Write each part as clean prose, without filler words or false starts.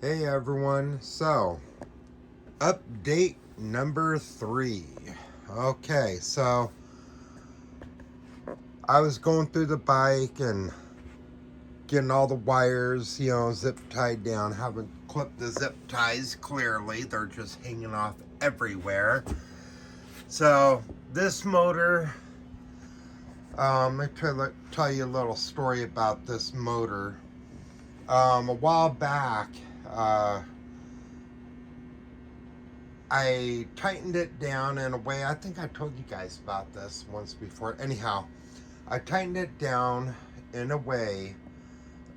Hey everyone, so update number 3. Okay, so I was going through the bike and getting all the wires, zip tied down. Haven't clipped the zip ties clearly, they're just hanging off everywhere. So this motor, let me tell you a little story about this motor. A while back, I tightened it down in a way. I think I told you guys about this once before. Anyhow, I tightened it down in a way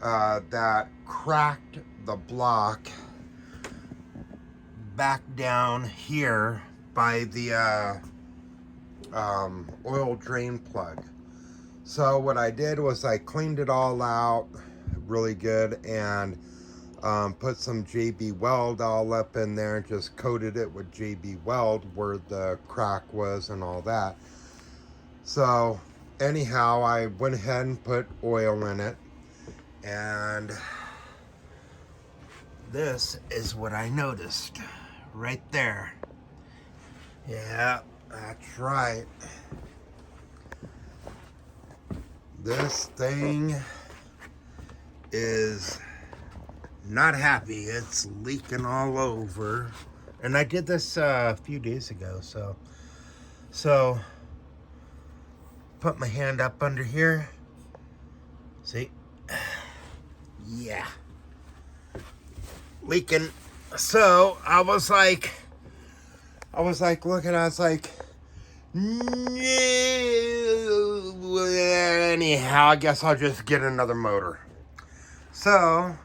that cracked the block back down here by the oil drain plug. So what I did was I cleaned it all out really good and put some JB Weld all up in there and just coated it with JB Weld where the crack was and all that. So anyhow, I went ahead and put oil in it, and this is what I noticed right there. Yeah, that's right. This thing is not happy. It's leaking all over, and I did this a few days ago. So put my hand up under here. See? Yeah, leaking. So I was like looking. I was like, anyhow, I guess I'll just get another motor. So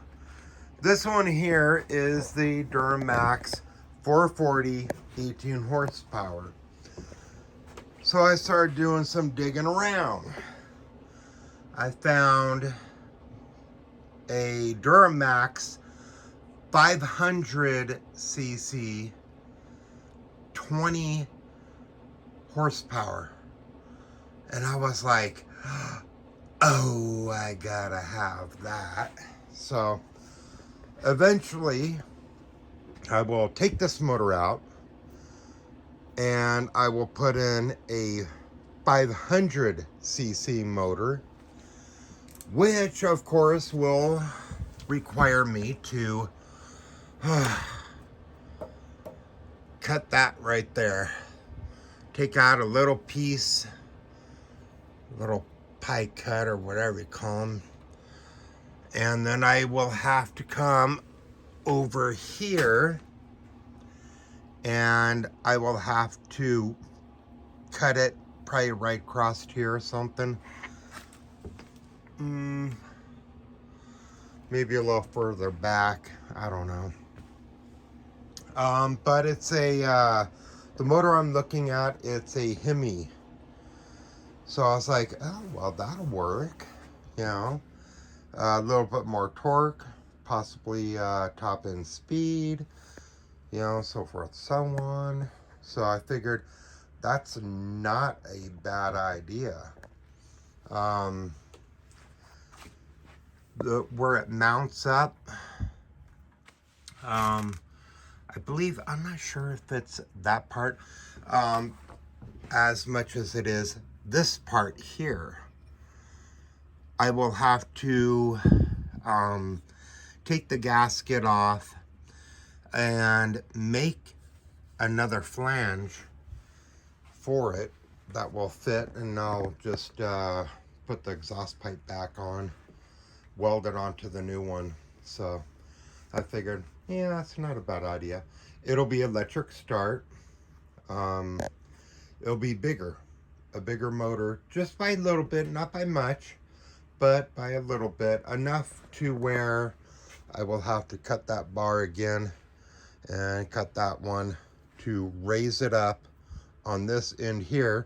this one here is the Duramax 440 18 horsepower. So I started doing some digging around. I found a Duramax 500cc 20 horsepower. And I was like, oh, I gotta have that. So eventually, I will take this motor out and I will put in a 500cc motor, which of course will require me to cut that right there. Take out a little piece, little pie cut or whatever you call them. And then I will have to come over here and I will have to cut it probably right across here or something. Maybe a little further back. I don't know. But it's the motor I'm looking at, it's a Hemi. So I was like, oh, well, that'll work. A little bit more torque, possibly top end speed, so forth, so on. So I figured that's not a bad idea. Where it mounts up, I believe, I'm not sure if it's that part, as much as it is this part here. I will have to take the gasket off and make another flange for it that will fit, and I'll just put the exhaust pipe back on, weld it onto the new one. So I figured, yeah, that's not a bad idea. It'll be electric start. It'll be bigger, a bigger motor, just by a little bit, not by much, but by a little bit, enough to where I will have to cut that bar again and cut that one to raise it up on this end here,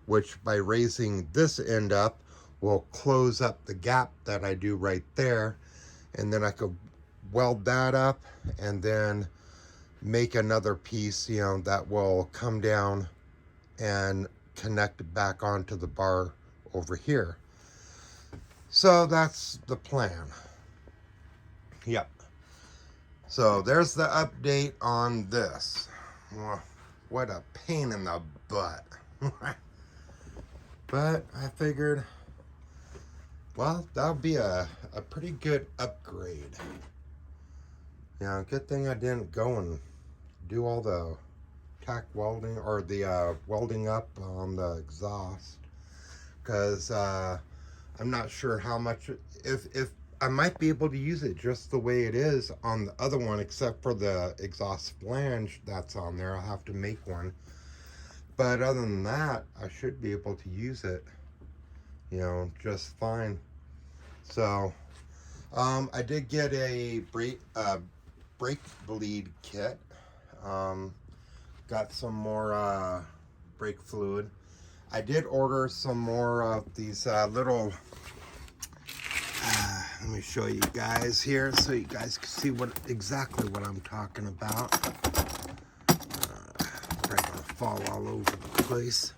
which by raising this end up will close up the gap that I do right there, and then I could weld that up and then make another piece, that will come down and connect back onto the bar over here. So that's the plan. Yep. So there's the update on this. Well, what a pain in the butt. But I figured, well, that'll be a pretty good upgrade. Yeah, good thing I didn't go and do all the tack welding or the welding up on the exhaust, because I'm not sure how much, if I might be able to use it just the way it is on the other one, except for the exhaust flange that's on there. I'll have to make one, but other than that, I should be able to use it, you know, just fine. So I did get a brake bleed kit. Got some more brake fluid. I did order some more of these little, let me show you guys here so you guys can see exactly what I'm talking about. Probably gonna fall all over the place.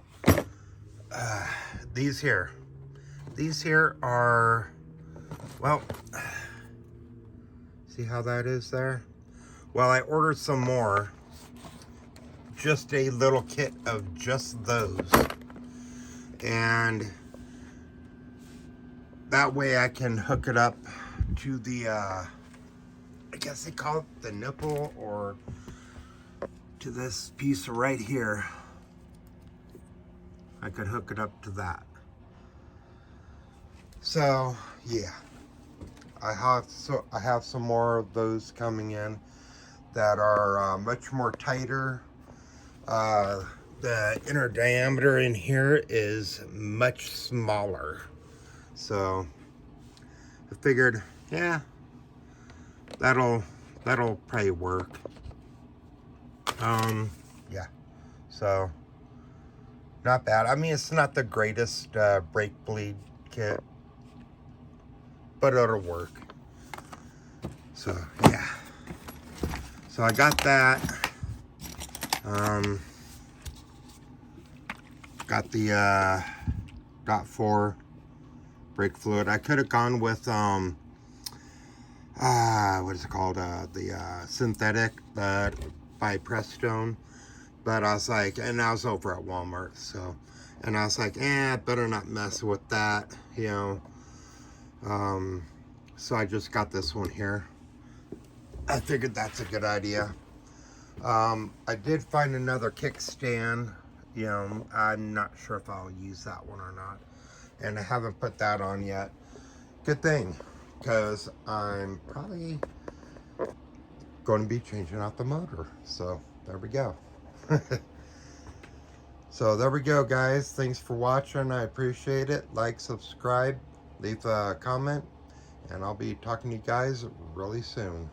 These here are, well, see how that is there? Well, I ordered some more, just a little kit of just those, and that way I can hook it up to the I guess they call it the nipple, or to this piece right here. I could hook it up to that. So yeah, I have some more of those coming in that are much more tighter. The inner diameter in here is much smaller, so I figured, yeah, that'll probably work. Yeah, so not bad. I mean, it's not the greatest brake bleed kit, but it'll work. So yeah, so I got that. Got the .4 brake fluid. I could have gone with what is it called, the synthetic, but by Prestone, but I was like, and I was over at Walmart, so, and I was like, I better not mess with that, you know. So I just got this one here. I figured that's a good idea. I did find another kickstand. You know, I'm not sure if I'll use that one or not, and I haven't put that on yet. Good thing, because I'm probably going to be changing out the motor. So there we go. So there we go, guys. Thanks for watching. I appreciate it. Like, subscribe, leave a comment, and I'll be talking to you guys really soon.